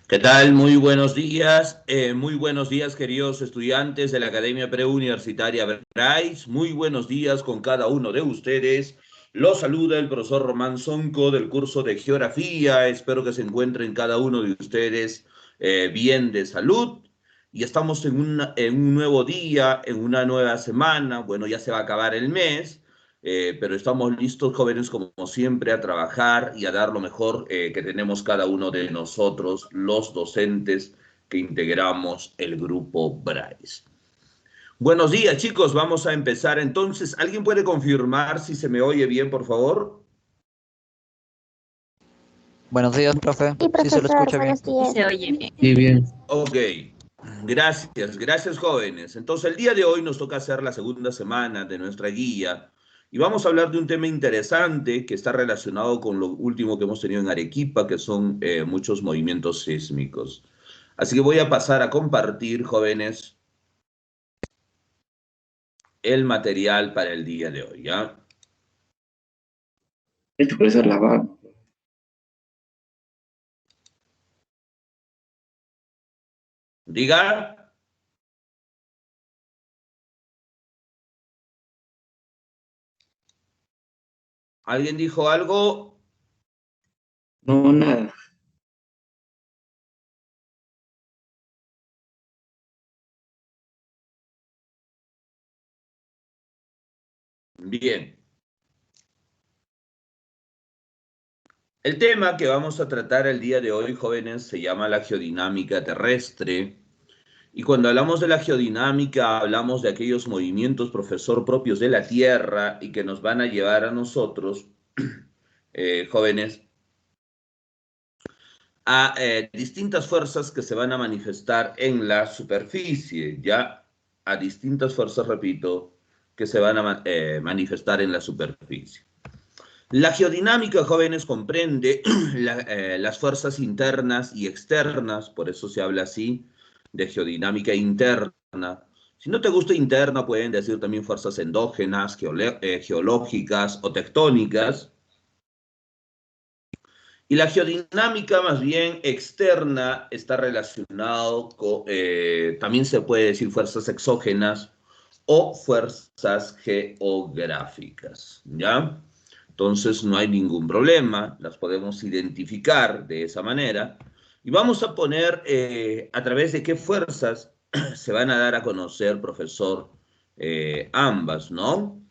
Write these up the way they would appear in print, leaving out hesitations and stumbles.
¿Qué tal? Muy buenos días. Muy buenos días, queridos estudiantes de la Academia Preuniversitaria Bryce. Muy buenos días con cada uno de ustedes. Los saluda el profesor Román Sonco del curso de Geografía. Espero que se encuentren cada uno de ustedes bien de salud. Y estamos en un nuevo día, en una nueva semana. Bueno, ya se va a acabar el mes. Pero estamos listos, jóvenes, como siempre, a trabajar y a dar lo mejor que tenemos cada uno de nosotros, los docentes que integramos el grupo Bryce. Buenos días, chicos. Vamos a empezar entonces. ¿Alguien puede confirmar si se me oye bien, por favor? Buenos días, profe. Sí, Sí, se lo profesor, escucha bien. buenos días. Se oye bien. Sí, bien. Ok. Gracias, jóvenes. Entonces, el día de hoy nos toca hacer la segunda semana de nuestra guía y vamos a hablar de un tema interesante que está relacionado con lo último que hemos tenido en Arequipa, que son muchos movimientos sísmicos. Así que voy a pasar a compartir, jóvenes, el material para el día de hoy, ¿ya? Esto puede ser la va. Diga. ¿Alguien dijo algo? No, nada. Bien. El tema que vamos a tratar el día de hoy, jóvenes, se llama la geodinámica terrestre. Y cuando hablamos de la geodinámica, hablamos de aquellos movimientos, profesor, propios de la Tierra y que nos van a llevar a nosotros, jóvenes, a distintas fuerzas que se van a manifestar en la superficie, ya a distintas fuerzas, repito, que se van a manifestar en la superficie. La geodinámica, jóvenes, comprende las fuerzas internas y externas, por eso se habla así de geodinámica interna. Si no te gusta interna, pueden decir también fuerzas endógenas, geológicas o tectónicas. Y la geodinámica más bien externa está relacionado con, también se puede decir fuerzas exógenas o fuerzas geográficas, ¿ya? Entonces no hay ningún problema, las podemos identificar de esa manera. Y vamos a poner a través de qué fuerzas se van a dar a conocer, profesor, ambas, ¿no?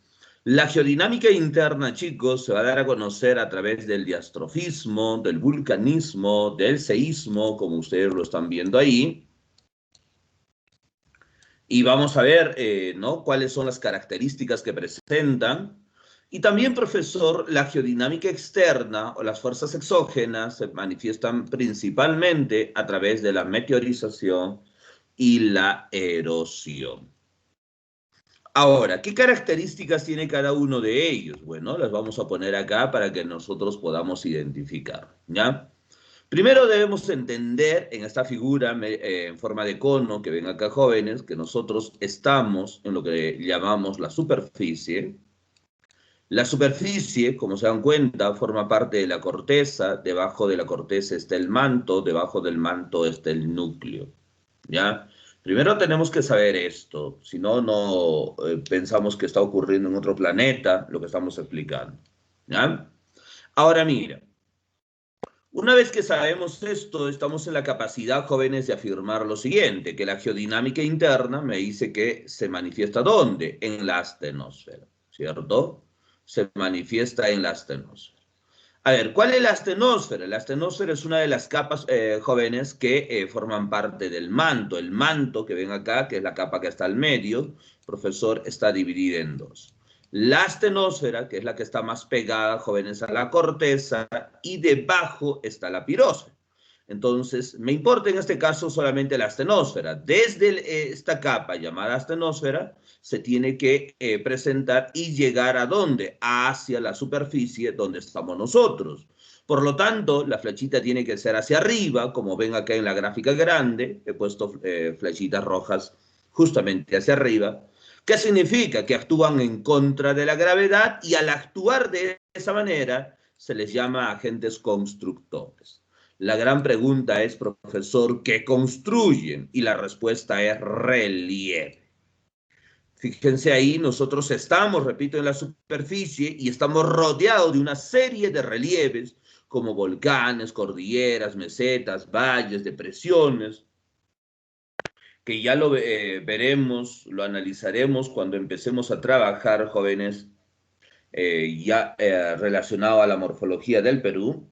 La geodinámica interna, chicos, se va a dar a conocer a través del diastrofismo, del vulcanismo, del seísmo, como ustedes lo están viendo ahí. Y vamos a ver, ¿no?, cuáles son las características que presentan. Y también, profesor, la geodinámica externa o las fuerzas exógenas se manifiestan principalmente a través de la meteorización y la erosión. Ahora, ¿qué características tiene cada uno de ellos? Bueno, las vamos a poner acá para que nosotros podamos identificar, ¿ya? Primero debemos entender en esta figura en forma de cono que ven acá, jóvenes, que nosotros estamos en lo que llamamos la superficie. La superficie, como se dan cuenta, forma parte de la corteza. Debajo de la corteza está el manto, debajo del manto está el núcleo, ¿ya? Primero tenemos que saber esto, si no, no pensamos que está ocurriendo en otro planeta lo que estamos explicando, ¿ya? Ahora mira, una vez que sabemos esto, estamos en la capacidad, jóvenes, de afirmar lo siguiente, que la geodinámica interna me dice que se manifiesta ¿dónde? En la astenosfera, ¿cierto? Se manifiesta en la astenosfera. A ver, ¿cuál es la astenosfera? La astenosfera es una de las capas, jóvenes, que forman parte del manto. El manto que ven acá, que es la capa que está al medio, profesor, está dividida en dos. La astenosfera, que es la que está más pegada, jóvenes, a la corteza, y debajo está la pirosfera. Entonces, me importa en este caso solamente la astenosfera. Desde esta capa llamada astenosfera se tiene que presentar y llegar a ¿dónde? Hacia la superficie donde estamos nosotros. Por lo tanto, la flechita tiene que ser hacia arriba, como ven acá en la gráfica grande. He puesto flechitas rojas justamente hacia arriba. ¿Qué significa? Que actúan en contra de la gravedad y al actuar de esa manera se les llama agentes constructores. La gran pregunta es, profesor, ¿qué construyen? Y la respuesta es relieve. Fíjense ahí, nosotros estamos, repito, en la superficie y estamos rodeados de una serie de relieves como volcanes, cordilleras, mesetas, valles, depresiones, que ya lo veremos, lo analizaremos cuando empecemos a trabajar, jóvenes, relacionado a la morfología del Perú.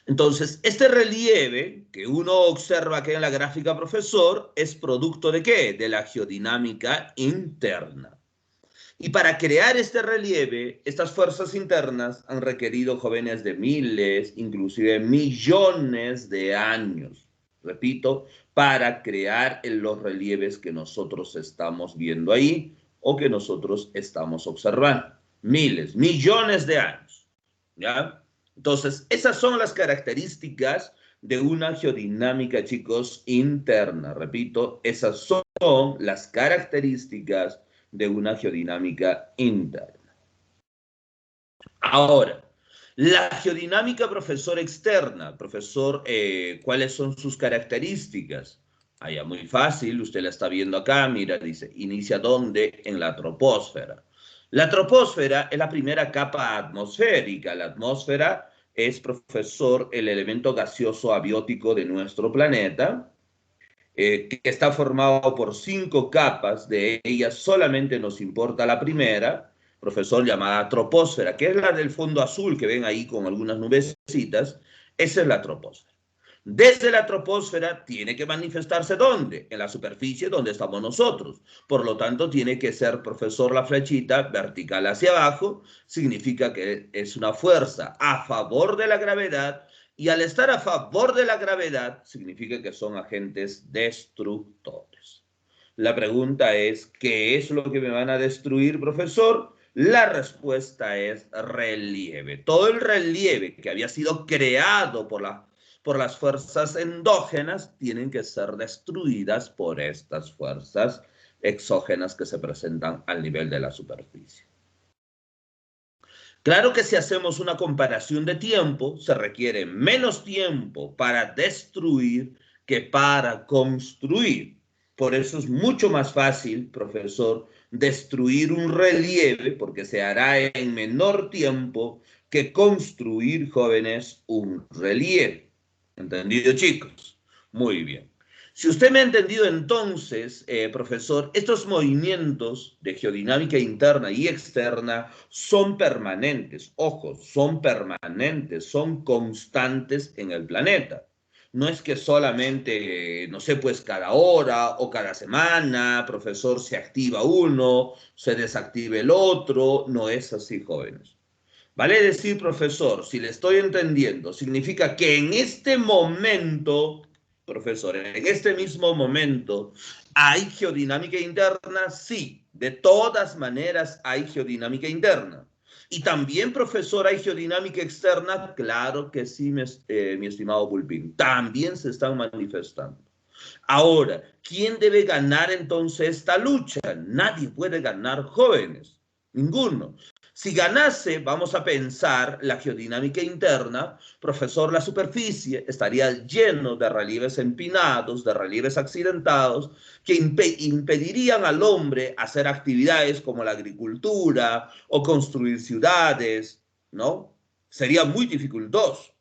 Entonces, este relieve que uno observa aquí en la gráfica, profesor, es producto ¿de qué? De la geodinámica interna. Y para crear este relieve, estas fuerzas internas han requerido, jóvenes, de miles, inclusive millones de años, repito, para crear los relieves que nosotros estamos viendo ahí o que nosotros estamos observando. Miles, millones de años, ¿ya? Entonces, esas son las características de una geodinámica, chicos, interna. Repito, esas son las características de una geodinámica interna. Ahora, la geodinámica, profesor, externa, profesor, ¿cuáles son sus características? Allá muy fácil, usted la está viendo acá, mira, dice, inicia ¿dónde? En la troposfera. La troposfera es la primera capa atmosférica. La atmósfera es, profesor, el elemento gaseoso abiótico de nuestro planeta, que está formado por 5 capas, de ellas solamente nos importa la primera, profesor, llamada troposfera, que es la del fondo azul que ven ahí con algunas nubecitas. Esa es la troposfera. Desde la troposfera tiene que manifestarse ¿dónde? En la superficie donde estamos nosotros. Por lo tanto, tiene que ser, profesor, la flechita vertical hacia abajo. Significa que es una fuerza a favor de la gravedad, y al estar a favor de la gravedad, significa que son agentes destructores. La pregunta es, ¿qué es lo que me van a destruir, profesor? La respuesta es relieve. Todo el relieve que había sido creado por las fuerzas endógenas tienen que ser destruidas por estas fuerzas exógenas que se presentan al nivel de la superficie. Claro que si hacemos una comparación de tiempo, se requiere menos tiempo para destruir que para construir. Por eso es mucho más fácil, profesor, destruir un relieve, porque se hará en menor tiempo, que construir, jóvenes, un relieve. ¿Entendido, chicos? Muy bien. Si usted me ha entendido entonces, profesor, estos movimientos de geodinámica interna y externa son permanentes. Ojo, son permanentes, son constantes en el planeta. No es que solamente, no sé, pues cada hora o cada semana, profesor, se activa uno, se desactive el otro. No es así, jóvenes. Vale decir, profesor, si le estoy entendiendo, significa que en este momento, profesor, en este mismo momento, ¿hay geodinámica interna? Sí, de todas maneras hay geodinámica interna. Y también, profesor, hay geodinámica externa. Claro que sí, mi estimado Pulpín, también se están manifestando. Ahora, ¿quién debe ganar entonces esta lucha? Nadie puede ganar, jóvenes, ninguno. Si ganase, vamos a pensar, la geodinámica interna, profesor, la superficie estaría lleno de relieves empinados, de relieves accidentados, que impedirían al hombre hacer actividades como la agricultura o construir ciudades, ¿no? Sería muy dificultoso.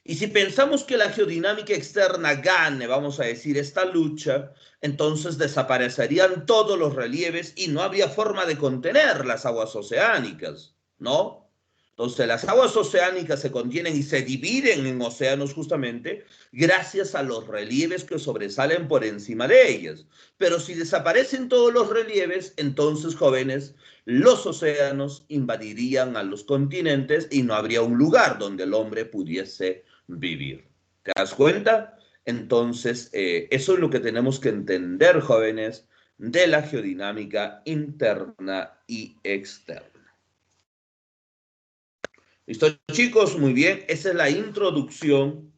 Y si pensamos que la geodinámica externa gane, vamos a decir, esta lucha, entonces desaparecerían todos los relieves y no habría forma de contener las aguas oceánicas, ¿no? Entonces las aguas oceánicas se contienen y se dividen en océanos justamente gracias a los relieves que sobresalen por encima de ellas. Pero si desaparecen todos los relieves, entonces, jóvenes, los océanos invadirían a los continentes y no habría un lugar donde el hombre pudiese vivir. ¿Te das cuenta? Entonces, eso es lo que tenemos que entender, jóvenes, de la geodinámica interna y externa. ¿Listo, chicos? Muy bien. Esa es la introducción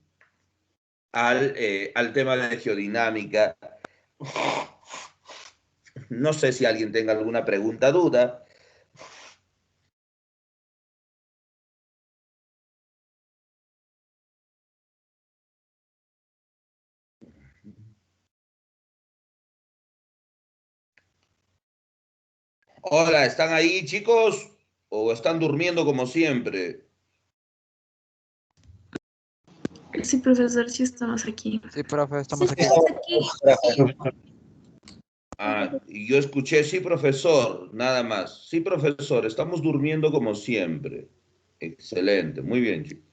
al tema de geodinámica. No sé si alguien tenga alguna pregunta, duda. Hola, ¿están ahí, chicos? ¿O están durmiendo como siempre? Sí, profesor, sí estamos aquí. Sí, profe, Sí, estamos aquí. estamos aquí. Ah, y yo escuché, sí, profesor, nada más. Sí, profesor, estamos durmiendo como siempre. Excelente, muy bien, chicos.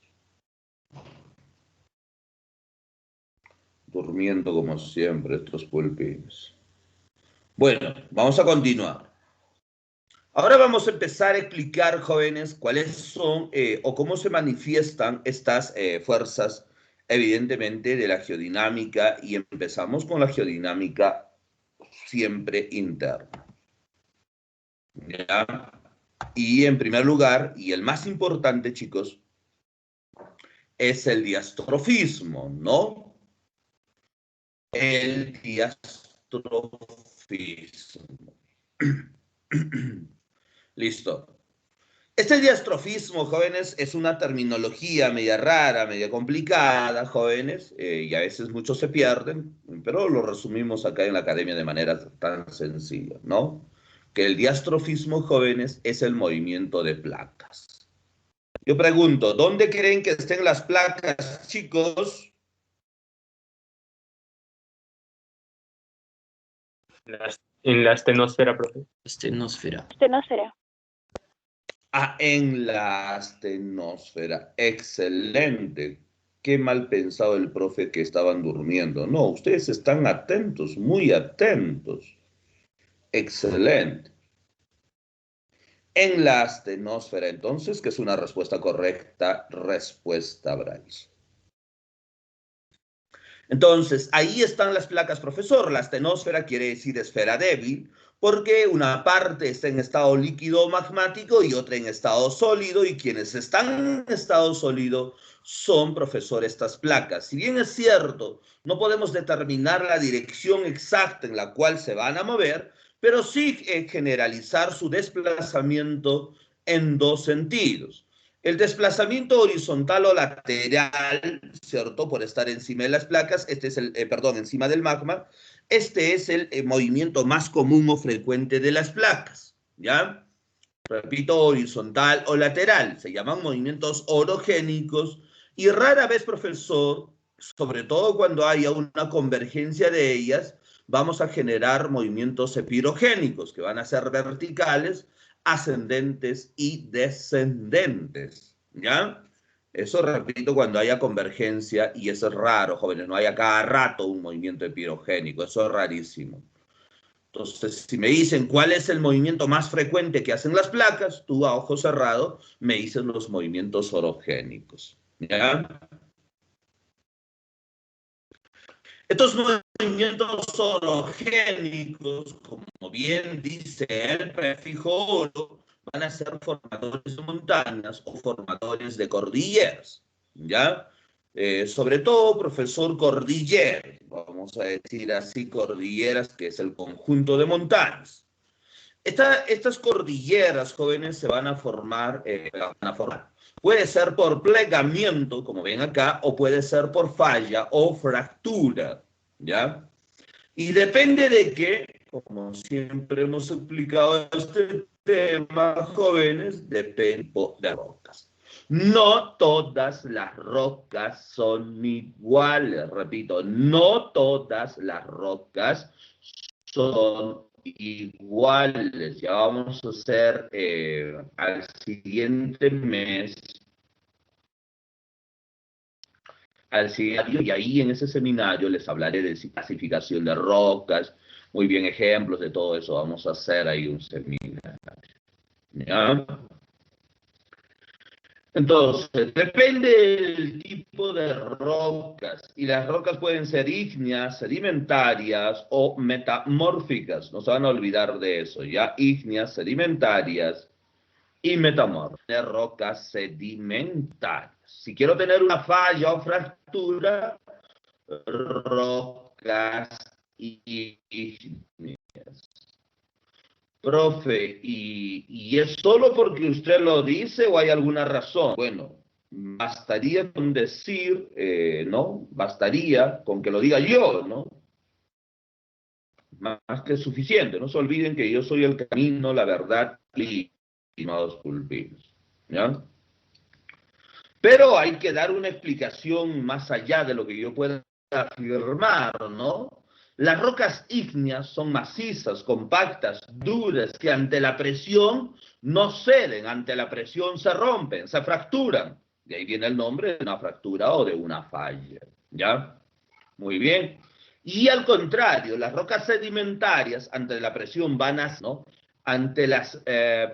Durmiendo como siempre, estos pulpines. Bueno, vamos a continuar. Ahora vamos a empezar a explicar, jóvenes, cuáles son o cómo se manifiestan estas fuerzas, evidentemente, de la geodinámica, y empezamos con la geodinámica siempre interna. ¿Ya? Y en primer lugar, y el más importante, chicos, es el diastrofismo, ¿no? El diastrofismo. Listo. Este diastrofismo, jóvenes, es una terminología media rara, media complicada, jóvenes, y a veces muchos se pierden, pero lo resumimos acá en la academia de manera tan sencilla, ¿no? Que el diastrofismo, jóvenes, es el movimiento de placas. Yo pregunto, ¿dónde creen que estén las placas, chicos? En la astenosfera, profe. Astenosfera. Astenosfera. Ah, en la astenosfera. Excelente. Qué mal pensado el profe que estaban durmiendo. No, ustedes están atentos, muy atentos. Excelente. En la astenosfera, entonces, que es una respuesta correcta, respuesta Bryce. Entonces, ahí están las placas, profesor. La astenosfera quiere decir esfera débil, porque una parte está en estado líquido magmático y otra en estado sólido, y quienes están en estado sólido son, profesor, estas placas. Si bien es cierto, no podemos determinar la dirección exacta en la cual se van a mover, pero sí generalizar su desplazamiento en dos sentidos. El desplazamiento horizontal o lateral, ¿cierto? Por estar encima de las placas, este es el, perdón, encima del magma, este es el movimiento más común o frecuente de las placas, ¿ya? Repito, horizontal o lateral, se llaman movimientos orogénicos y rara vez, profesor, sobre todo cuando haya una convergencia de ellas, vamos a generar movimientos epirogénicos, que van a ser verticales, ascendentes y descendentes, ¿ya? Eso repito cuando haya convergencia, y eso es raro, jóvenes, no haya cada rato un movimiento epirogénico, eso es rarísimo. Entonces, si me dicen cuál es el movimiento más frecuente que hacen las placas, tú a ojo cerrado me dices los movimientos orogénicos, ¿ya? Estos movimientos orogénicos, como bien dice el prefijo oro, van a ser formadores de montañas o formadores de cordilleras, ¿ya? Sobre todo, profesor, cordilleras, vamos a decir así, cordilleras, que es el conjunto de montañas. Estas cordilleras, jóvenes, se van a formar, puede ser por plegamiento, como ven acá, o puede ser por falla o fractura, ¿ya? Y depende de que, como siempre hemos explicado este tema, jóvenes, depende de rocas. No todas las rocas son iguales, repito, no todas las rocas son iguales. Ya vamos a hacer al siguiente mes, al siguiente, y ahí en ese seminario les hablaré de clasificación de rocas, muy bien, ejemplos de todo eso. Vamos a hacer ahí un seminario, ¿ya? Entonces, depende del tipo de rocas, y las rocas pueden ser ígneas, sedimentarias o metamórficas. No se van a olvidar de eso, ¿ya? Ígneas, sedimentarias y metamórficas. De rocas sedimentarias. Si quiero tener una falla o fractura, rocas ígneas. Profe, ¿y es solo porque usted lo dice o hay alguna razón? Bueno, bastaría con decir, ¿no? Bastaría con que lo diga yo, ¿no? más que suficiente. No se olviden que yo soy el camino, la verdad y estimados pulpinos, ¿ya? Pero hay que dar una explicación más allá de lo que yo pueda afirmar, ¿no? Las rocas ígneas son macizas, compactas, duras, que ante la presión no ceden, ante la presión se rompen, se fracturan. De ahí viene el nombre de una fractura o de una falla, ¿ya? Muy bien. Y al contrario, las rocas sedimentarias ante la presión van a, ¿no? Ante la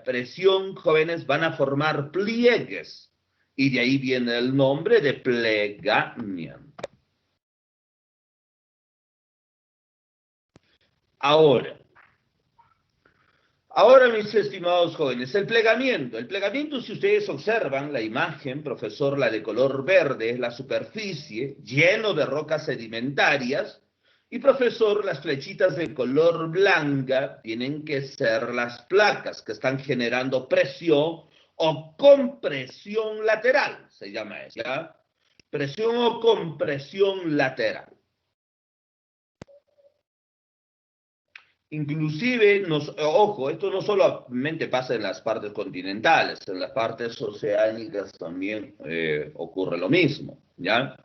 presión, jóvenes, van a formar pliegues. Y de ahí viene el nombre de plegamiento. Ahora, mis estimados jóvenes, el plegamiento, si ustedes observan la imagen, profesor, la de color verde, es la superficie lleno de rocas sedimentarias, y profesor, las flechitas de color blanca tienen que ser las placas que están generando presión o compresión lateral, se llama eso, ¿ya? Presión o compresión lateral. Inclusive, ojo, esto no solamente pasa en las partes continentales, en las partes oceánicas también ocurre lo mismo, ¿ya?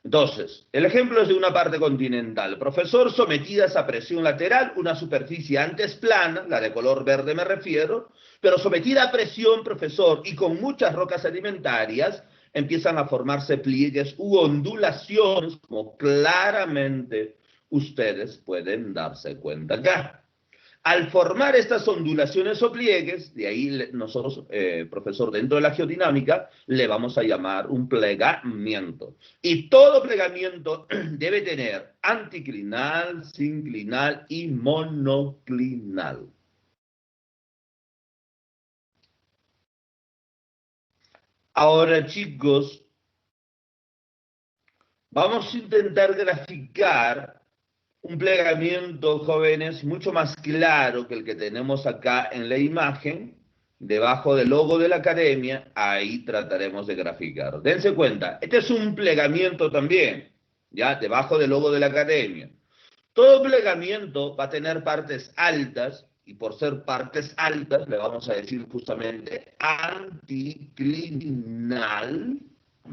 Entonces, el ejemplo es de una parte continental. Profesor, sometidas a presión lateral, una superficie antes plana, la de color verde me refiero, pero sometida a presión, profesor, y con muchas rocas sedimentarias, empiezan a formarse pliegues u ondulaciones, como claramente ustedes pueden darse cuenta acá. Al formar estas ondulaciones o pliegues, de ahí nosotros, profesor, dentro de la geodinámica, le vamos a llamar un plegamiento. Y todo plegamiento debe tener anticlinal, sinclinal y monoclinal. Ahora, chicos, vamos a intentar graficar un plegamiento, jóvenes, mucho más claro que el que tenemos acá en la imagen, debajo del logo de la academia. Ahí trataremos de graficar. Dense cuenta, este es un plegamiento también, ya, debajo del logo de la academia. Todo plegamiento va a tener partes altas, y por ser partes altas, le vamos a decir justamente anticlinal,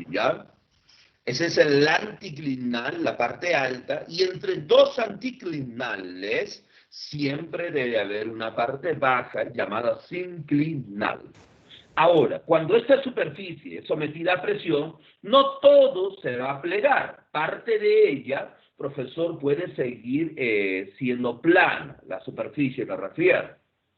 ¿ya? Ese es el anticlinal, la parte alta, y entre dos anticlinales siempre debe haber una parte baja llamada sinclinal. Ahora, cuando esta superficie es sometida a presión, no todo se va a plegar. Parte de ella, profesor, puede seguir siendo plana, la superficie me refiero,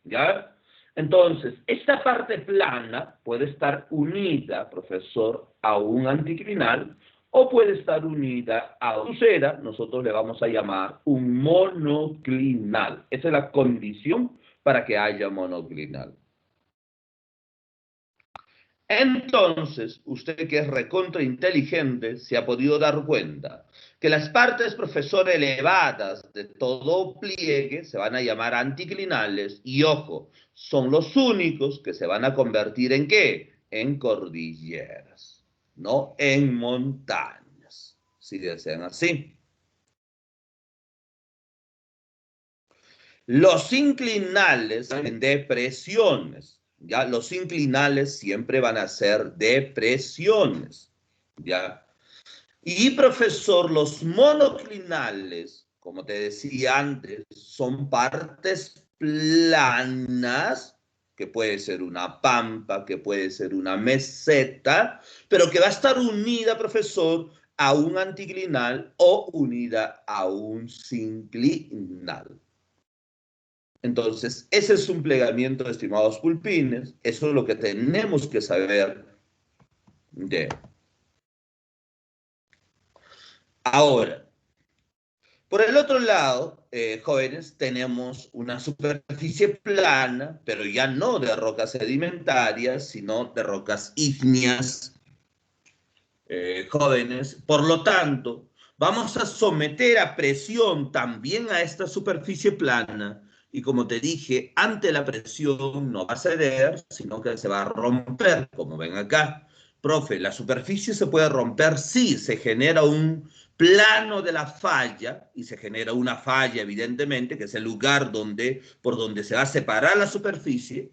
¿ya? Entonces, esta parte plana puede estar unida, profesor, a un anticlinal, o puede estar unida a una cera, nosotros le vamos a llamar un monoclinal. Esa es la condición para que haya monoclinal. Entonces, usted que es recontra inteligente se ha podido dar cuenta que las partes, profesor, elevadas de todo pliegue se van a llamar anticlinales y, ojo, son los únicos que se van a convertir ¿en qué? En cordilleras, no en montañas, si desean así. Los inclinales en depresiones. ¿Ya? Los inclinales siempre van a ser depresiones, ¿ya? Y, profesor, los monoclinales, como te decía antes, son partes planas, que puede ser una pampa, que puede ser una meseta, pero que va a estar unida, profesor, a un anticlinal o unida a un sinclinal. Entonces, ese es un plegamiento, estimados pulpines. Eso es lo que tenemos que saber de. Ahora, por el otro lado, jóvenes, tenemos una superficie plana, pero ya no de rocas sedimentarias, sino de rocas ígneas, jóvenes. Por lo tanto, vamos a someter a presión también a esta superficie plana. Y como te dije, ante la presión no va a ceder, sino que se va a romper, como ven acá. Profe, ¿la superficie se puede romper? Sí, se genera un plano de la falla, y se genera una falla, evidentemente, que es el lugar por donde se va a separar la superficie.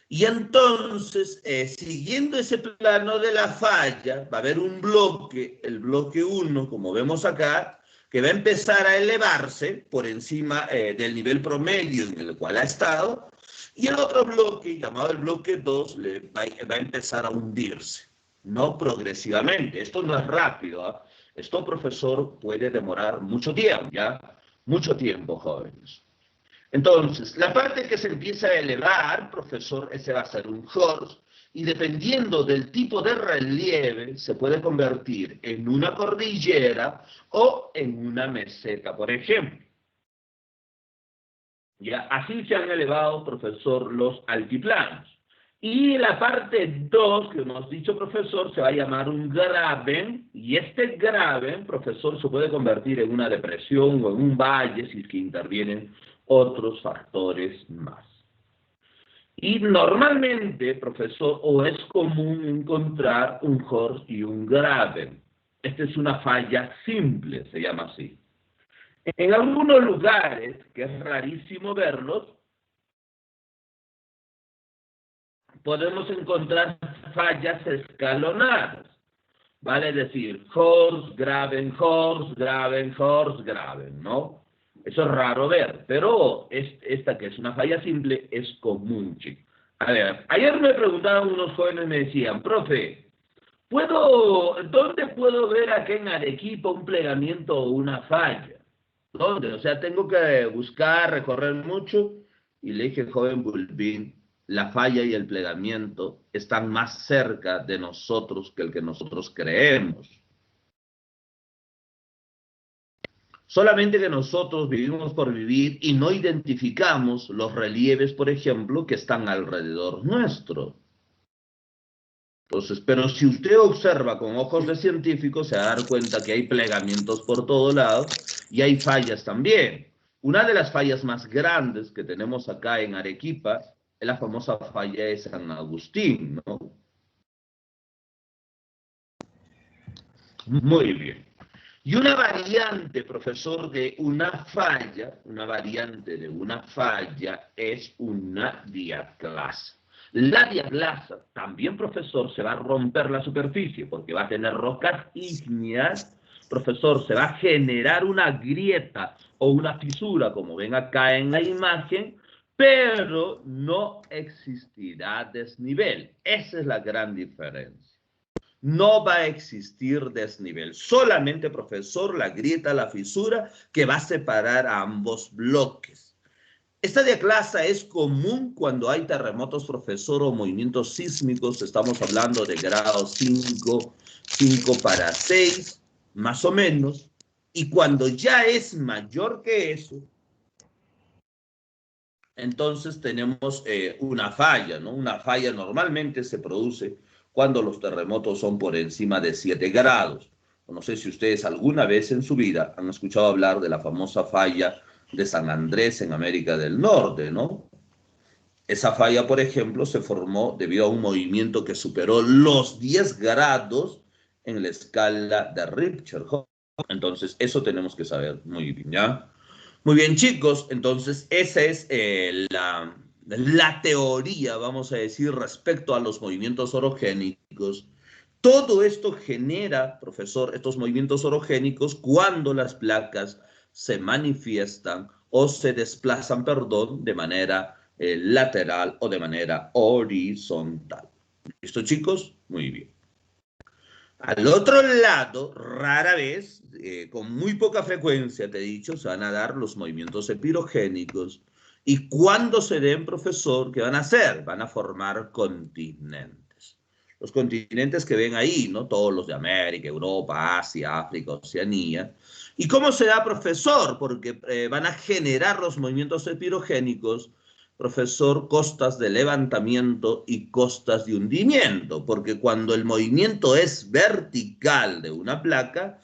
Y entonces, siguiendo ese plano de la falla, va a haber un bloque, el bloque 1, como vemos acá, que va a empezar a elevarse por encima del nivel promedio en el cual ha estado, y el otro bloque, llamado el bloque 2, va a empezar a hundirse, no progresivamente. Esto no es rápido, ¿eh? Esto, profesor, puede demorar mucho tiempo, ¿ya? Mucho tiempo, jóvenes. Entonces, la parte que se empieza a elevar, profesor, ese va a ser un horst, y dependiendo del tipo de relieve, se puede convertir en una cordillera o en una meseta, por ejemplo. Ya, así se han elevado, profesor, los altiplanos. Y la parte 2, que hemos dicho, profesor, se va a llamar un graben, y este graben, profesor, se puede convertir en una depresión o en un valle si es que intervienen otros factores más. Y normalmente, profesor, o es común encontrar un horst y un graben. Esta es una falla simple, se llama así. En algunos lugares, que es rarísimo verlos, podemos encontrar fallas escalonadas. Vale decir, horst, graben, ¿no? Eso es raro ver, pero esta que es una falla simple es común, chicos. A ver, ayer me preguntaban unos jóvenes, me decían, profe, ¿dónde puedo ver acá en Arequipa un plegamiento o una falla? ¿Dónde? O sea, tengo que buscar, recorrer mucho. Y le dije, joven Bulbín, la falla y el plegamiento están más cerca de nosotros que el que nosotros creemos. Solamente que nosotros vivimos por vivir y no identificamos los relieves, por ejemplo, que están alrededor nuestro. Entonces, pero si usted observa con ojos de científico, se va a dar cuenta que hay plegamientos por todo lado y hay fallas también. Una de las fallas más grandes que tenemos acá en Arequipa es la famosa falla de San Agustín, ¿no? Muy bien. Y una variante, profesor, de una variante de una falla es una diatlasa. La diatlasa también, profesor, se va a romper la superficie porque va a tener rocas ígneas. Profesor, se va a generar una grieta o una fisura, como ven acá en la imagen, pero no existirá desnivel. Esa es la gran diferencia. No va a existir desnivel, solamente, profesor, la grieta, la fisura que va a separar a ambos bloques. Esta diaclasa es común cuando hay terremotos, profesor, o movimientos sísmicos. Estamos hablando de grado 5, 5 para 6, más o menos. Y cuando ya es mayor que eso, entonces tenemos una falla, ¿no? Una falla normalmente se produce cuando los terremotos son por encima de 7 grados. No sé si ustedes alguna vez en su vida han escuchado hablar de la famosa falla de San Andrés en América del Norte, ¿no? Esa falla, por ejemplo, se formó debido a un movimiento que superó los 10 grados en la escala de Richter. Entonces, eso tenemos que saber muy bien, ¿ya? Muy bien, chicos, entonces esa es la teoría, vamos a decir, respecto a los movimientos orogénicos. Todo esto genera, profesor, estos movimientos orogénicos cuando las placas se manifiestan o se desplazan, perdón, de manera lateral o de manera horizontal. ¿Listo, chicos? Muy bien. Al otro lado, rara vez, con muy poca frecuencia, te he dicho, se van a dar los movimientos epirogénicos. Y cuando se den, profesor, ¿qué van a hacer? Van a formar continentes. Los continentes que ven ahí, ¿no? Todos los de América, Europa, Asia, África, Oceanía. ¿Y cómo se da, profesor? Porque van a generar los movimientos epirogénicos, profesor, costas de levantamiento y costas de hundimiento, porque cuando el movimiento es vertical de una placa,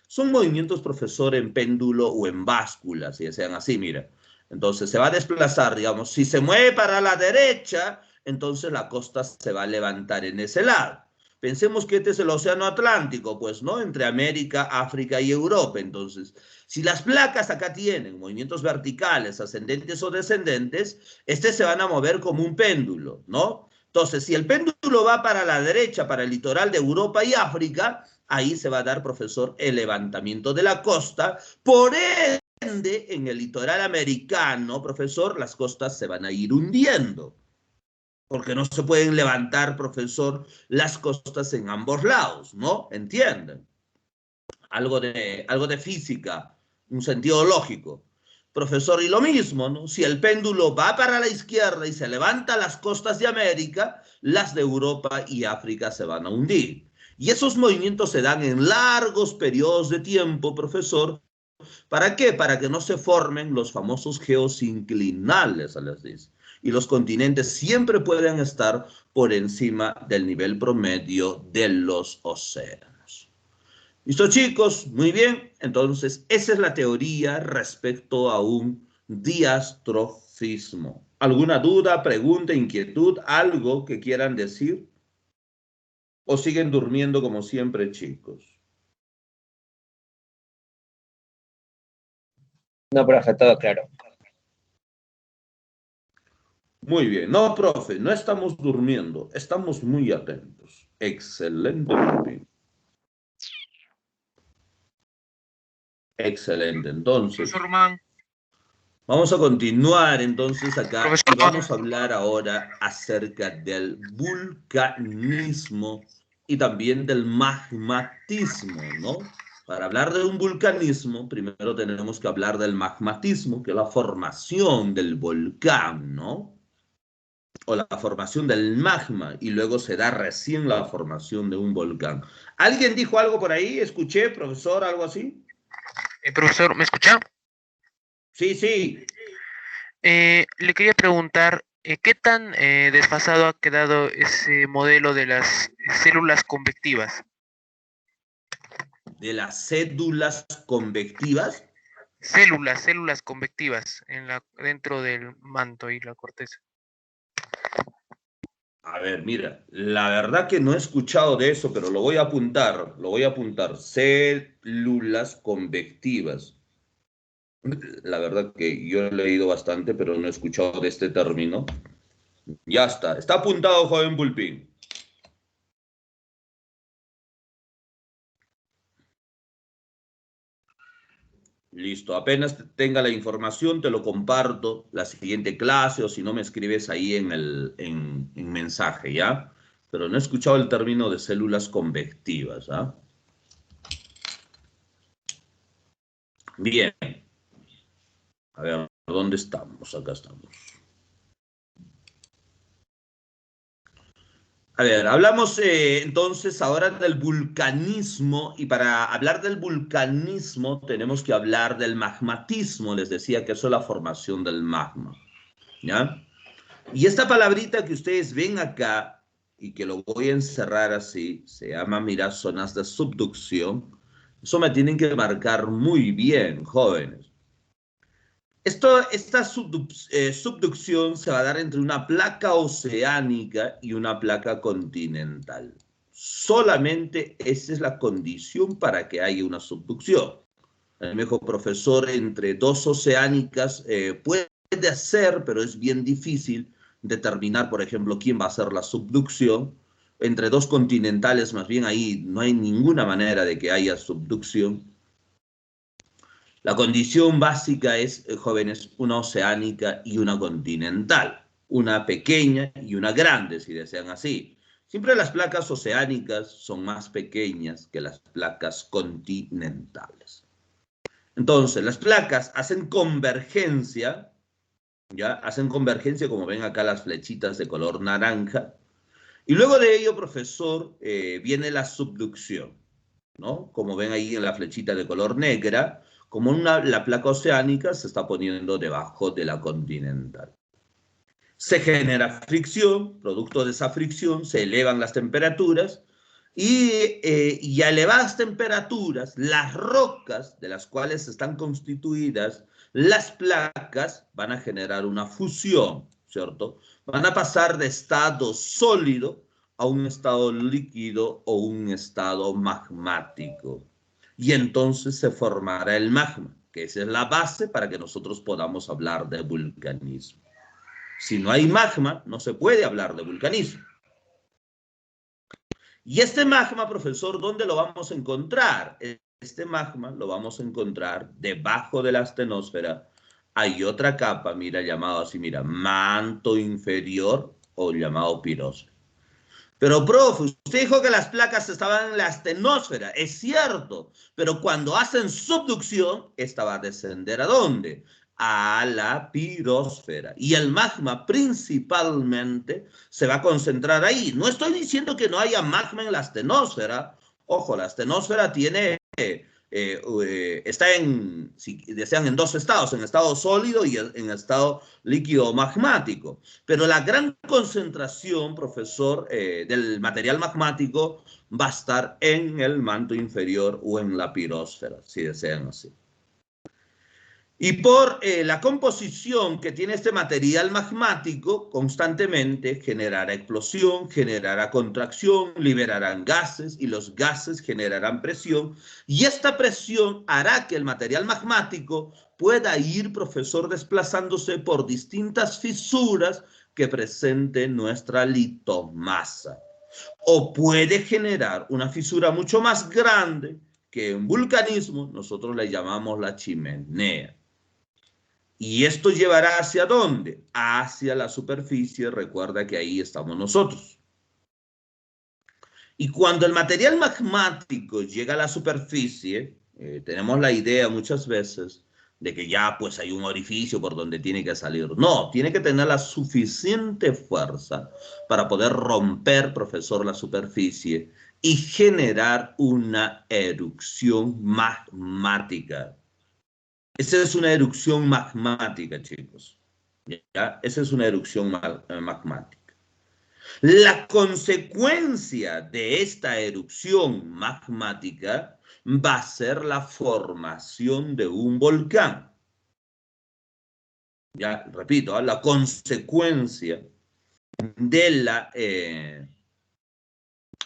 son movimientos, profesor, en péndulo o en báscula, si sean así, mira. Entonces se va a desplazar, digamos, si se mueve para la derecha, entonces la costa se va a levantar en ese lado. Pensemos que este es el océano Atlántico, pues, ¿no? Entre América, África y Europa. Entonces, si las placas acá tienen movimientos verticales, ascendentes o descendentes, se van a mover como un péndulo, ¿no? Entonces, si el péndulo va para la derecha, para el litoral de Europa y África, ahí se va a dar, profesor, el levantamiento de la costa. Por ende, en el litoral americano, profesor, las costas se van a ir hundiendo, porque no se pueden levantar, profesor, las costas en ambos lados, ¿no? ¿Entienden? Algo de física, un sentido lógico. Profesor, y lo mismo, ¿no? Si el péndulo va para la izquierda y se levanta las costas de América, las de Europa y África se van a hundir. Y esos movimientos se dan en largos periodos de tiempo, profesor. ¿Para qué? Para que no se formen los famosos geosinclinales, se les dice. Y los continentes siempre pueden estar por encima del nivel promedio de los océanos. ¿Listo, chicos? Muy bien. Entonces, esa es la teoría respecto a un diastrofismo. ¿Alguna duda, pregunta, inquietud, algo que quieran decir? ¿O siguen durmiendo como siempre, chicos? No, profe, todo claro. Muy bien. No, profe, no estamos durmiendo. Estamos muy atentos. Excelente, Pulpín. Excelente. Entonces, Profesor Román, vamos a continuar entonces acá profesor, y vamos a hablar ahora acerca del vulcanismo y también del magmatismo, ¿no? Para hablar de un vulcanismo, primero tenemos que hablar del magmatismo, que es la formación del volcán, ¿no? O la formación del magma, y luego se da recién la formación de un volcán. ¿Alguien dijo algo por ahí? ¿Escuché, profesor, algo así? profesor, ¿me escucha? Sí, sí. Le quería preguntar, ¿qué tan desfasado ha quedado ese modelo de las células convectivas? De las cédulas convectivas. Células convectivas dentro del manto y la corteza. A ver, mira, la verdad que no he escuchado de eso, pero lo voy a apuntar, Células convectivas. La verdad que yo he leído bastante, pero no he escuchado de este término. Ya está apuntado, joven Pulpín. Listo, apenas tenga la información te lo comparto la siguiente clase o si no me escribes ahí en mensaje, ¿ya? Pero no he escuchado el término de células convectivas, ¿ah? Bien, a ver, ¿dónde estamos? Acá estamos. A ver, hablamos entonces ahora del vulcanismo y para hablar del vulcanismo tenemos que hablar del magmatismo. Les decía que eso es la formación del magma, ¿ya? Y esta palabrita que ustedes ven acá y que lo voy a encerrar así, se llama, mira, zonas de subducción. Eso me tienen que marcar muy bien, jóvenes. Esta subducción se va a dar entre una placa oceánica y una placa continental. Solamente esa es la condición para que haya una subducción. El mejor profesor, entre dos oceánicas puede ser, pero es bien difícil determinar, por ejemplo, quién va a hacer la subducción. Entre dos continentales, más bien ahí no hay ninguna manera de que haya subducción. La condición básica es, jóvenes, una oceánica y una continental, una pequeña y una grande, si desean así. Siempre las placas oceánicas son más pequeñas que las placas continentales. Entonces, las placas hacen convergencia, ¿ya? Hacen convergencia, como ven acá las flechitas de color naranja. Y luego de ello, profesor, viene la subducción, ¿no? Como ven ahí en la flechita de color negra, como la placa oceánica se está poniendo debajo de la continental. Se genera fricción, producto de esa fricción se elevan las temperaturas y a elevadas temperaturas, las rocas de las cuales están constituidas las placas van a generar una fusión, ¿cierto? Van a pasar de estado sólido a un estado líquido o un estado magmático. Y entonces se formará el magma, que esa es la base para que nosotros podamos hablar de vulcanismo. Si no hay magma, no se puede hablar de vulcanismo. Y este magma, profesor, ¿dónde lo vamos a encontrar? Este magma lo vamos a encontrar debajo de la astenosfera. Hay otra capa, mira, llamado así, mira, manto inferior o llamado pirosfera. Pero, profe, usted dijo que las placas estaban en la astenosfera, es cierto, pero cuando hacen subducción, esta va a descender ¿a dónde? A la pirosfera. Y el magma principalmente se va a concentrar ahí. No estoy diciendo que no haya magma en la astenosfera. Ojo, la astenosfera tiene... está en, si desean, en dos estados, en estado sólido y en estado líquido magmático. Pero la gran concentración, profesor, del material magmático va a estar en el manto inferior o en la pirosfera, si desean así. Y por la composición que tiene este material magmático, constantemente generará explosión, generará contracción, liberarán gases y los gases generarán presión. Y esta presión hará que el material magmático pueda ir, profesor, desplazándose por distintas fisuras que presente nuestra litomasa. O puede generar una fisura mucho más grande que en vulcanismo nosotros le llamamos la chimenea. ¿Y esto llevará hacia dónde? Hacia la superficie. Recuerda que ahí estamos nosotros. Y cuando el material magmático llega a la superficie, tenemos la idea muchas veces de que ya pues hay un orificio por donde tiene que salir. No, tiene que tener la suficiente fuerza para poder romper, profesor, la superficie y generar una erupción magmática. Esa es una erupción magmática, chicos. ¿Ya? Esa es una erupción magmática. La consecuencia de esta erupción magmática va a ser la formación de un volcán. Ya, repito, la consecuencia de la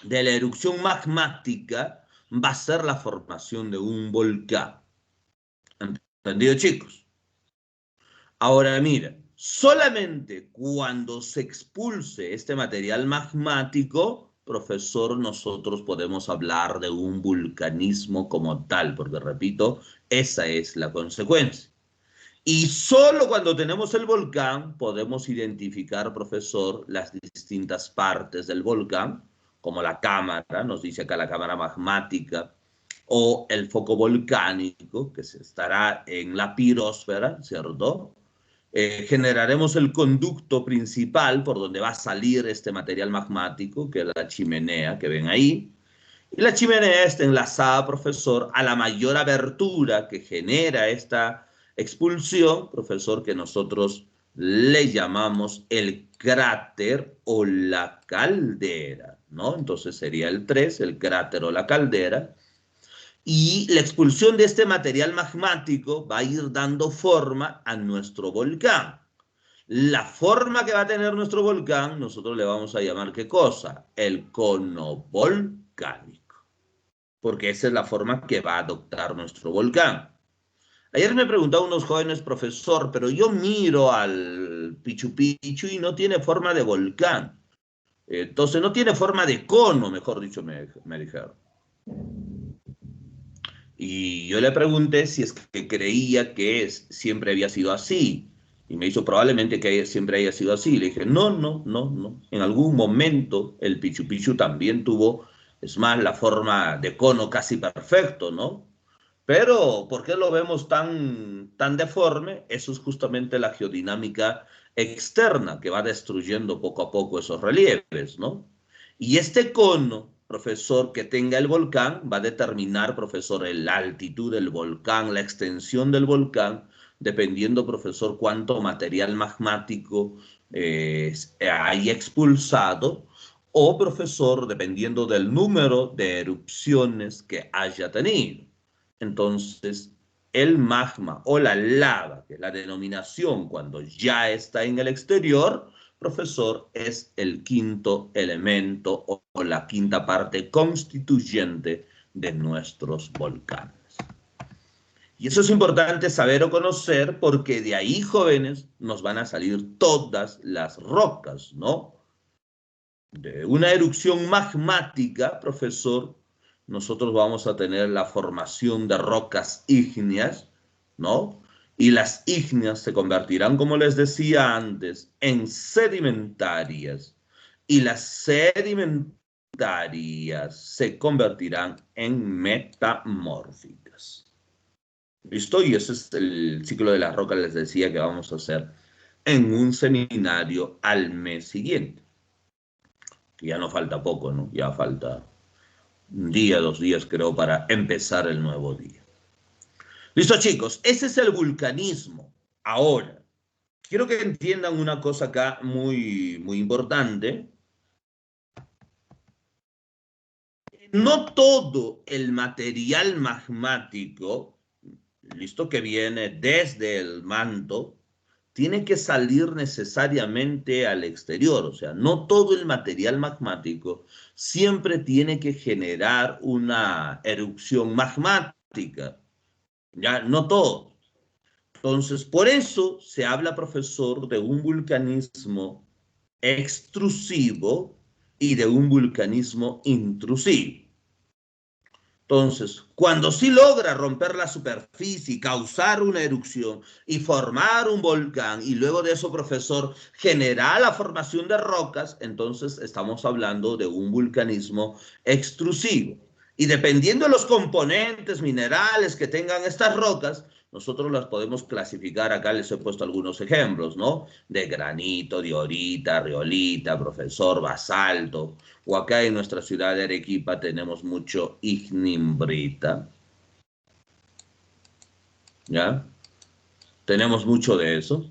erupción magmática va a ser la formación de un volcán. ¿Entendido, chicos? Ahora mira, solamente cuando se expulse este material magmático, profesor, nosotros podemos hablar de un vulcanismo como tal, porque repito, esa es la consecuencia. Y solo cuando tenemos el volcán podemos identificar, profesor, las distintas partes del volcán, como la cámara, nos dice acá la cámara magmática, o el foco volcánico, que estará en la pirosfera, ¿cierto? Generaremos el conducto principal por donde va a salir este material magmático, que es la chimenea que ven ahí. Y la chimenea está enlazada, profesor, a la mayor abertura que genera esta expulsión, profesor, que nosotros le llamamos el cráter o la caldera, ¿no? Entonces sería el 3, el cráter o la caldera. Y la expulsión de este material magmático va a ir dando forma a nuestro volcán. La forma que va a tener nuestro volcán, nosotros le vamos a llamar, ¿qué cosa? El cono volcánico. Porque esa es la forma que va a adoptar nuestro volcán. Ayer me preguntaban unos jóvenes, profesor, pero yo miro al Pichu Pichu y no tiene forma de volcán. Entonces no tiene forma de cono, mejor dicho, me dijeron. Y yo le pregunté si es que creía que siempre había sido así. Y me hizo probablemente que siempre haya sido así. Le dije, no. En algún momento el Pichu Pichu también tuvo, es más, la forma de cono casi perfecto, ¿no? Pero, ¿por qué lo vemos tan deforme? Eso es justamente la geodinámica externa que va destruyendo poco a poco esos relieves, ¿no? Y este cono, profesor, que tenga el volcán, va a determinar, profesor, la altitud del volcán, la extensión del volcán, dependiendo, profesor, cuánto material magmático haya expulsado, o, profesor, dependiendo del número de erupciones que haya tenido. Entonces, el magma o la lava, que es la denominación cuando ya está en el exterior, profesor, es el quinto elemento o la quinta parte constituyente de nuestros volcanes. Y eso es importante saber o conocer porque de ahí, jóvenes, nos van a salir todas las rocas, ¿no? De una erupción magmática, profesor, nosotros vamos a tener la formación de rocas ígneas, ¿no? Y las ígneas se convertirán, como les decía antes, en sedimentarias. Y las sedimentarias se convertirán en metamórficas. ¿Listo? Y ese es el ciclo de las rocas, les decía que vamos a hacer en un seminario al mes siguiente. Que ya no falta poco, ¿no? Ya falta un día, 2 días, creo, para empezar el nuevo día. Listo, chicos, ese es el vulcanismo. Ahora, quiero que entiendan una cosa acá muy, muy importante. No todo el material magmático, listo, que viene desde el manto, tiene que salir necesariamente al exterior. O sea, no todo el material magmático siempre tiene que generar una erupción magmática. Ya, no todo. Entonces, por eso se habla, profesor, de un vulcanismo extrusivo y de un vulcanismo intrusivo. Entonces, cuando sí logra romper la superficie, causar una erupción y formar un volcán, y luego de eso, profesor, generar la formación de rocas, entonces estamos hablando de un vulcanismo extrusivo. Y dependiendo de los componentes minerales que tengan estas rocas, nosotros las podemos clasificar, acá les he puesto algunos ejemplos, ¿no? De granito, diorita, riolita, profesor, basalto, o acá en nuestra ciudad de Arequipa tenemos mucho ignimbrita, ¿ya? Tenemos mucho de eso.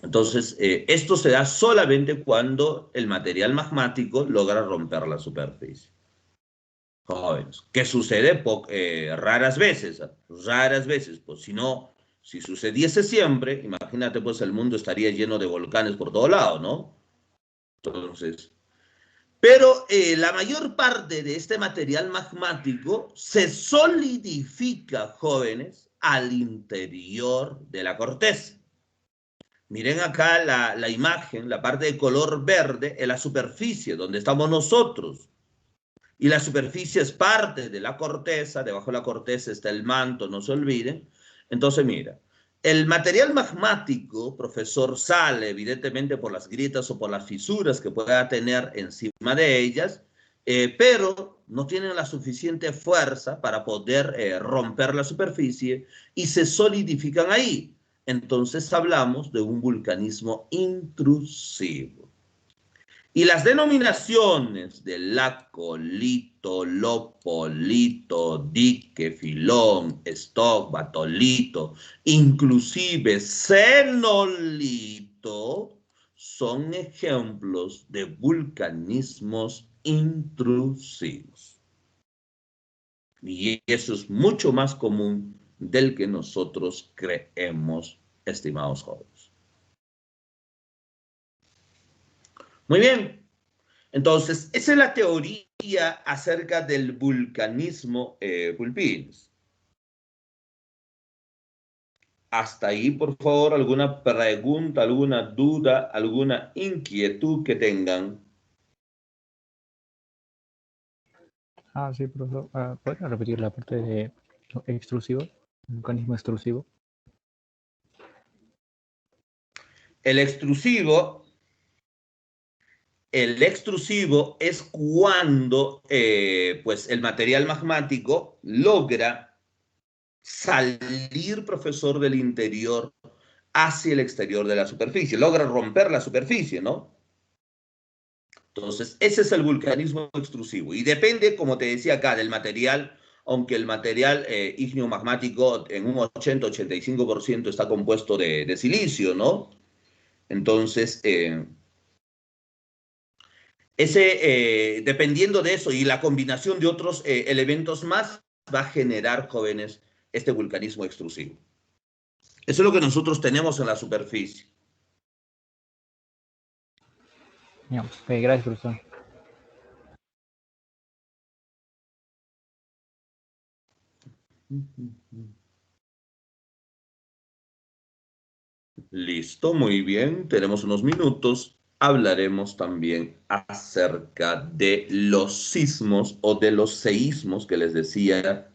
Entonces, esto se da solamente cuando el material magmático logra romper la superficie. Jóvenes, ¿qué sucede? Raras veces, pues si no, si sucediese siempre, imagínate, pues el mundo estaría lleno de volcanes por todo lado, ¿no? Entonces, pero la mayor parte de este material magmático se solidifica, jóvenes, al interior de la corteza. Miren acá la imagen, la parte de color verde en la superficie donde estamos nosotros. Y la superficie es parte de la corteza, debajo de la corteza está el manto, no se olviden. Entonces, mira, el material magmático, profesor, sale evidentemente por las grietas o por las fisuras que pueda tener encima de ellas, pero no tienen la suficiente fuerza para poder romper la superficie y se solidifican ahí. Entonces hablamos de un vulcanismo intrusivo. Y las denominaciones de lacolito, lopolito, dique, filón, stock, batolito, inclusive xenolito, son ejemplos de vulcanismos intrusivos. Y eso es mucho más común del que nosotros creemos, estimados jóvenes. Muy bien. Entonces, esa es la teoría acerca del vulcanismo Pulpines. Hasta ahí, por favor, alguna pregunta, alguna duda, alguna inquietud que tengan. Sí, profesor. ¿Podría repetir la parte de extrusivo? Vulcanismo extrusivo. El extrusivo es cuando pues el material magmático logra salir, profesor, del interior hacia el exterior de la superficie, logra romper la superficie, ¿no? Entonces, ese es el vulcanismo extrusivo. Y depende, como te decía acá, del material, aunque el material ígneo magmático en un 80-85% está compuesto de silicio, ¿no? Entonces, dependiendo de eso y la combinación de otros elementos más, va a generar, jóvenes, este vulcanismo extrusivo. Eso es lo que nosotros tenemos en la superficie. Ya, gracias, profesor. Listo, muy bien. Tenemos unos minutos. Hablaremos también acerca de los sismos o de los seísmos que les decía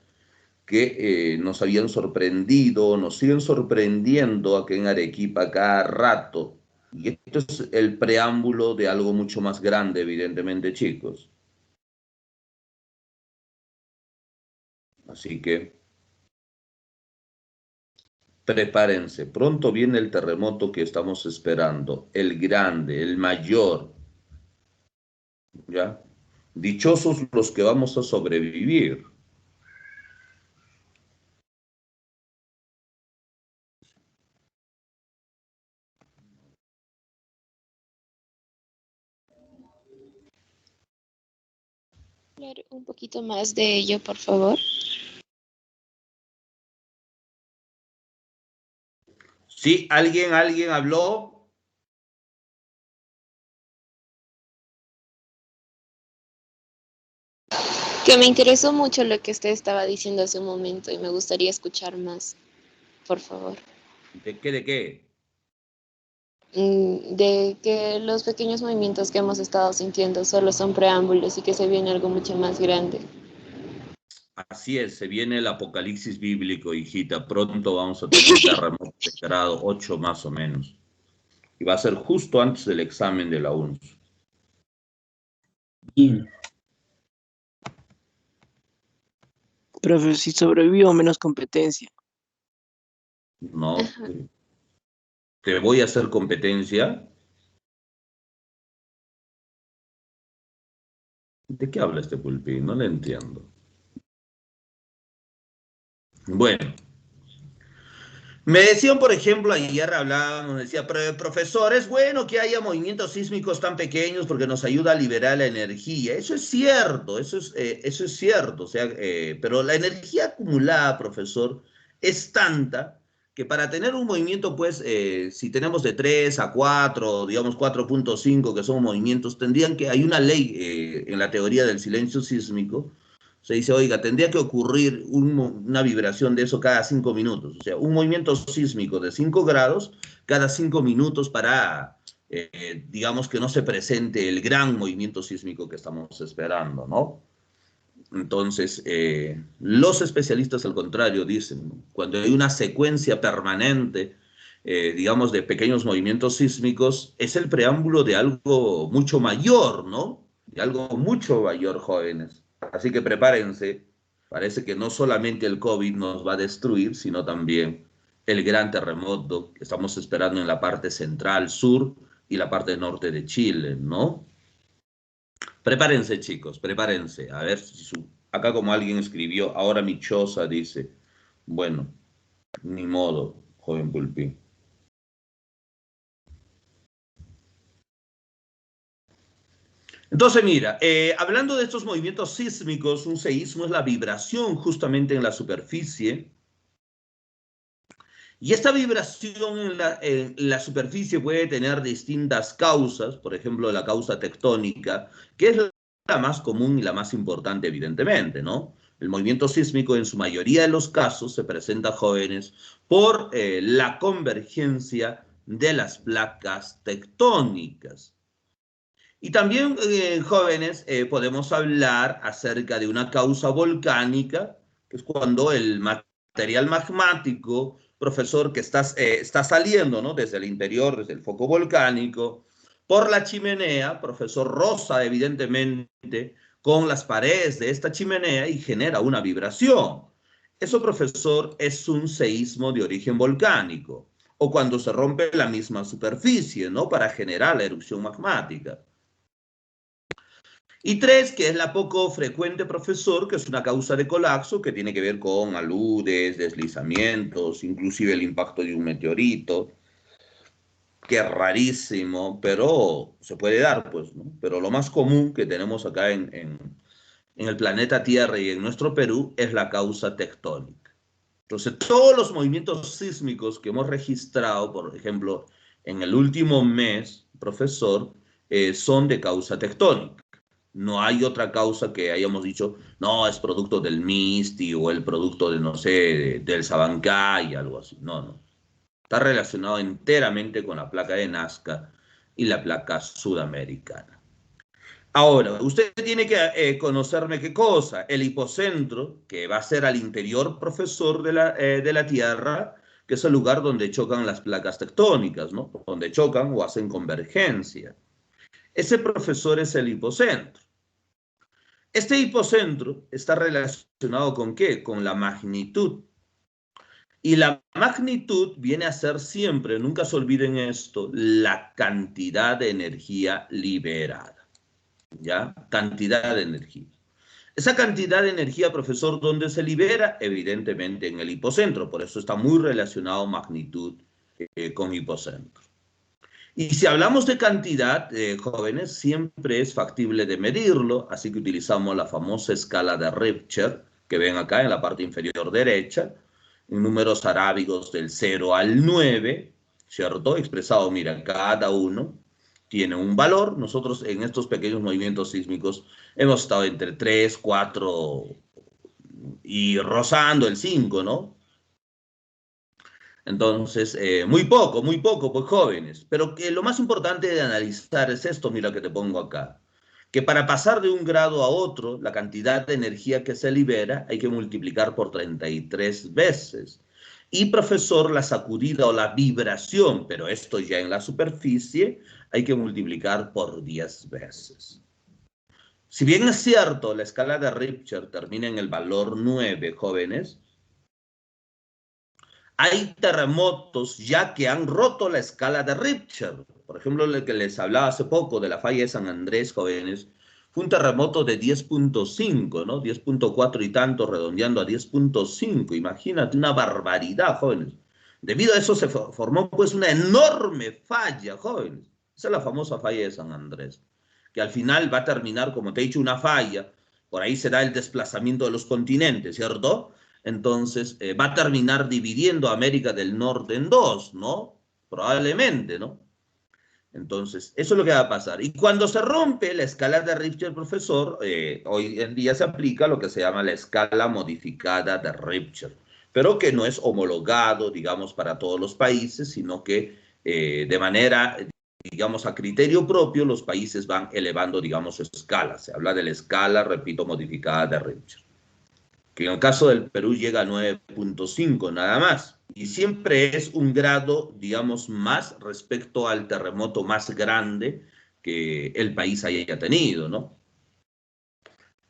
que nos habían sorprendido, nos siguen sorprendiendo aquí en Arequipa cada rato. Y esto es el preámbulo de algo mucho más grande, evidentemente, chicos. Así que prepárense, pronto viene el terremoto que estamos esperando, el grande, el mayor, ¿ya? Dichosos los que vamos a sobrevivir. Hablar un poquito más de ello, por favor. ¿Sí? ¿Alguien habló? Que me interesó mucho lo que usted estaba diciendo hace un momento y me gustaría escuchar más, por favor. ¿De qué, de qué? De que los pequeños movimientos que hemos estado sintiendo solo son preámbulos y que se viene algo mucho más grande. Así es, se viene el apocalipsis bíblico, hijita. Pronto vamos a tener un terremoto de grado 8 más o menos. Y va a ser justo antes del examen de la UNS. Y, Profe, si sobrevivo, menos competencia. No, Ajá. te voy a hacer competencia. ¿De qué habla este pulpín? No le entiendo. Bueno, me decían, por ejemplo, ayer hablábamos, decía, profesor, es bueno que haya movimientos sísmicos tan pequeños porque nos ayuda a liberar la energía. Eso es cierto, eso es cierto. O sea, pero la energía acumulada, profesor, es tanta que para tener un movimiento, pues, si tenemos de 3 a 4, digamos 4.5, que son movimientos, hay una ley en la teoría del silencio sísmico. Se dice, oiga, tendría que ocurrir una vibración de eso cada 5 minutos. O sea, un movimiento sísmico de 5 grados cada 5 minutos para, digamos, que no se presente el gran movimiento sísmico que estamos esperando, ¿no? Entonces, los especialistas, al contrario, dicen, ¿no? Cuando hay una secuencia permanente, digamos, de pequeños movimientos sísmicos, es el preámbulo de algo mucho mayor, ¿no? De algo mucho mayor, jóvenes. Así que prepárense. Parece que no solamente el COVID nos va a destruir, sino también el gran terremoto que estamos esperando en la parte central, sur y la parte norte de Chile, ¿no? Prepárense, chicos, prepárense. A ver si acá como alguien escribió, ahora mi choza dice, bueno, ni modo, joven Pulpín. Entonces, mira, hablando de estos movimientos sísmicos, un seísmo es la vibración justamente en la superficie. Y esta vibración en la superficie puede tener distintas causas, por ejemplo, la causa tectónica, que es la más común y la más importante, evidentemente, ¿no? El movimiento sísmico en su mayoría de los casos se presenta, jóvenes, por la convergencia de las placas tectónicas. Y también, jóvenes, podemos hablar acerca de una causa volcánica, que es cuando el material magmático, profesor, que está saliendo, ¿no? Desde el interior, desde el foco volcánico, por la chimenea, profesor, roza evidentemente con las paredes de esta chimenea y genera una vibración. Eso, profesor, es un seísmo de origen volcánico, o cuando se rompe la misma superficie, ¿no? Para generar la erupción magmática. Y tres, que es la poco frecuente, profesor, que es una causa de colapso que tiene que ver con aludes, deslizamientos, inclusive el impacto de un meteorito, que es rarísimo, pero se puede dar, pues, ¿no? Pero lo más común que tenemos acá en el planeta Tierra y en nuestro Perú es la causa tectónica. Entonces, todos los movimientos sísmicos que hemos registrado, por ejemplo, en el último mes, profesor, son de causa tectónica. No hay otra causa que hayamos dicho, no, es producto del Misti o el producto de, no sé, del Sabancay, algo así. No, no. Está relacionado enteramente con la placa de Nazca y la placa sudamericana. Ahora, usted tiene que conocerme qué cosa. El hipocentro, que va a ser al interior, profesor, de la Tierra, que es el lugar donde chocan las placas tectónicas, ¿no? Donde chocan o hacen convergencia. Ese, profesor, es el hipocentro. Este hipocentro está relacionado ¿con qué? Con la magnitud. Y la magnitud viene a ser siempre, nunca se olviden esto, la cantidad de energía liberada. ¿Ya? Cantidad de energía. Esa cantidad de energía, profesor, ¿dónde se libera? Evidentemente en el hipocentro. Por eso está muy relacionado magnitud con hipocentro. Y si hablamos de cantidad, jóvenes, siempre es factible de medirlo, así que utilizamos la famosa escala de Richter, que ven acá en la parte inferior derecha, en números arábigos del 0 al 9, ¿cierto? Expresado, mira, cada uno tiene un valor. Nosotros en estos pequeños movimientos sísmicos hemos estado entre 3, 4 y rozando el 5, ¿no? Entonces, muy poco, pues jóvenes. Pero que lo más importante de analizar es esto, mira que te pongo acá. Que para pasar de un grado a otro, la cantidad de energía que se libera hay que multiplicar por 33 veces. Y, profesor, la sacudida o la vibración, pero esto ya en la superficie, hay que multiplicar por 10 veces. Si bien es cierto, la escala de Richter termina en el valor 9, jóvenes, hay terremotos ya que han roto la escala de Richter. Por ejemplo, el que les hablaba hace poco de la falla de San Andrés, jóvenes, fue un terremoto de 10.5, ¿no? 10.4 y tanto, redondeando a 10.5. Imagínate, una barbaridad, jóvenes. Debido a eso se formó pues una enorme falla, jóvenes. Esa es la famosa falla de San Andrés, que al final va a terminar, como te he dicho, una falla. Por ahí se da el desplazamiento de los continentes, ¿cierto? Entonces, va a terminar dividiendo a América del Norte en dos, ¿no? Probablemente, ¿no? Entonces, eso es lo que va a pasar. Y cuando se rompe la escala de Richter, profesor, hoy en día se aplica lo que se llama la escala modificada de Richter, pero que no es homologado, digamos, para todos los países, sino que de manera, digamos, a criterio propio, los países van elevando, digamos, su escala. Se habla de la escala, repito, modificada de Richter, que en el caso del Perú llega a 9.5 nada más. Y siempre es un grado, digamos, más respecto al terremoto más grande que el país haya tenido, ¿no?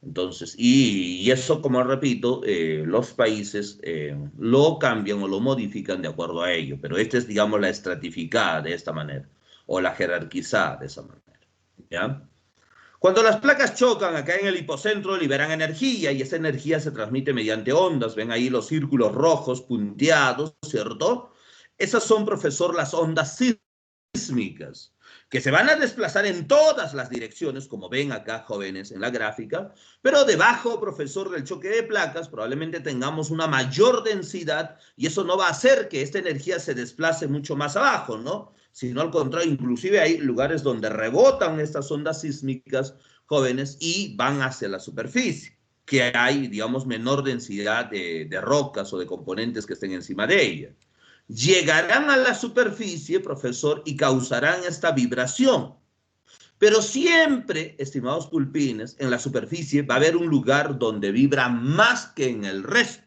Entonces, y eso, como repito, los países lo cambian o lo modifican de acuerdo a ello, pero esta es, digamos, la estratificada de esta manera, o la jerarquizada de esa manera, ¿ya? Cuando las placas chocan acá en el hipocentro, liberan energía y esa energía se transmite mediante ondas. Ven ahí los círculos rojos punteados, ¿cierto? Esas son, profesor, las ondas sísmicas, que se van a desplazar en todas las direcciones, como ven acá, jóvenes, en la gráfica, pero debajo, profesor, del choque de placas, probablemente tengamos una mayor densidad y eso no va a hacer que esta energía se desplace mucho más abajo, ¿no? Sino al contrario, inclusive hay lugares donde rebotan estas ondas sísmicas, jóvenes, y van hacia la superficie, que hay, digamos, menor densidad de rocas o de componentes que estén encima de ella. Llegarán a la superficie, profesor, y causarán esta vibración. Pero siempre, estimados pulpines, en la superficie va a haber un lugar donde vibra más que en el resto.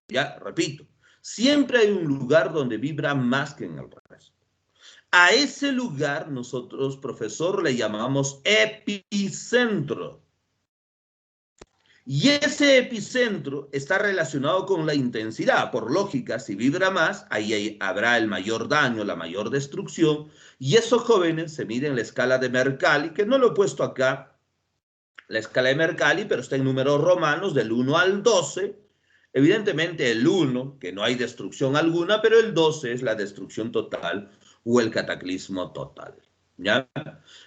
Ya, repito, siempre hay un lugar donde vibra más que en el resto. A ese lugar nosotros, profesor, le llamamos epicentro. Y ese epicentro está relacionado con la intensidad. Por lógica, si vibra más, ahí habrá el mayor daño, la mayor destrucción. Y esos, jóvenes, se mide en la escala de Mercalli, que no lo he puesto acá, la escala de Mercalli, pero está en números romanos del 1 al 12. Evidentemente el 1, que no hay destrucción alguna, pero el 12 es la destrucción total o el cataclismo total, ¿ya?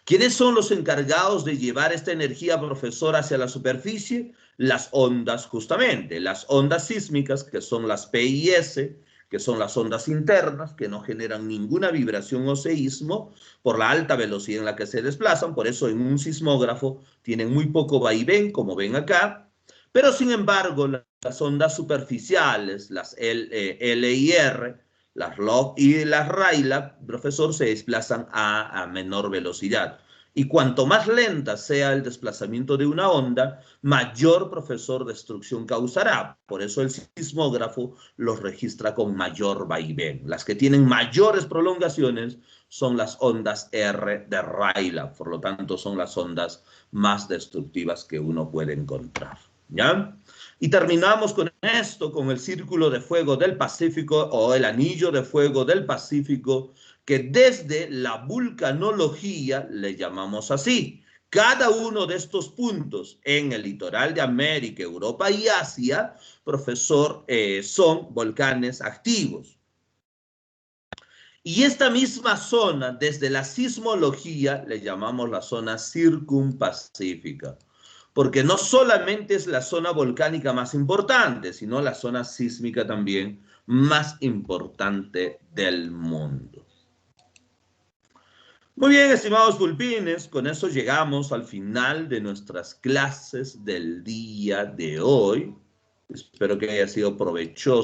¿Quiénes son los encargados de llevar esta energía, profesor, hacia la superficie? Las ondas, justamente, las ondas sísmicas, que son las P y S, que son las ondas internas, que no generan ninguna vibración o seísmo por la alta velocidad en la que se desplazan. Por eso en un sismógrafo tienen muy poco vaivén, como ven acá. Pero sin embargo, las ondas superficiales, las L y R, las log y las Rayleigh, profesor, se desplazan a menor velocidad. Y cuanto más lenta sea el desplazamiento de una onda, mayor, profesor, destrucción causará. Por eso el sismógrafo los registra con mayor vaivén. Las que tienen mayores prolongaciones son las ondas R de Rayleigh. Por lo tanto, son las ondas más destructivas que uno puede encontrar. ¿Ya? Y terminamos con esto, con el círculo de fuego del Pacífico o el anillo de fuego del Pacífico, que desde la vulcanología le llamamos así. Cada uno de estos puntos en el litoral de América, Europa y Asia, profesor, son volcanes activos. Y esta misma zona, desde la sismología, le llamamos la zona circumpacífica, porque no solamente es la zona volcánica más importante, sino la zona sísmica también más importante del mundo. Muy bien, estimados pulpines, con eso llegamos al final de nuestras clases del día de hoy. Espero que haya sido provechoso.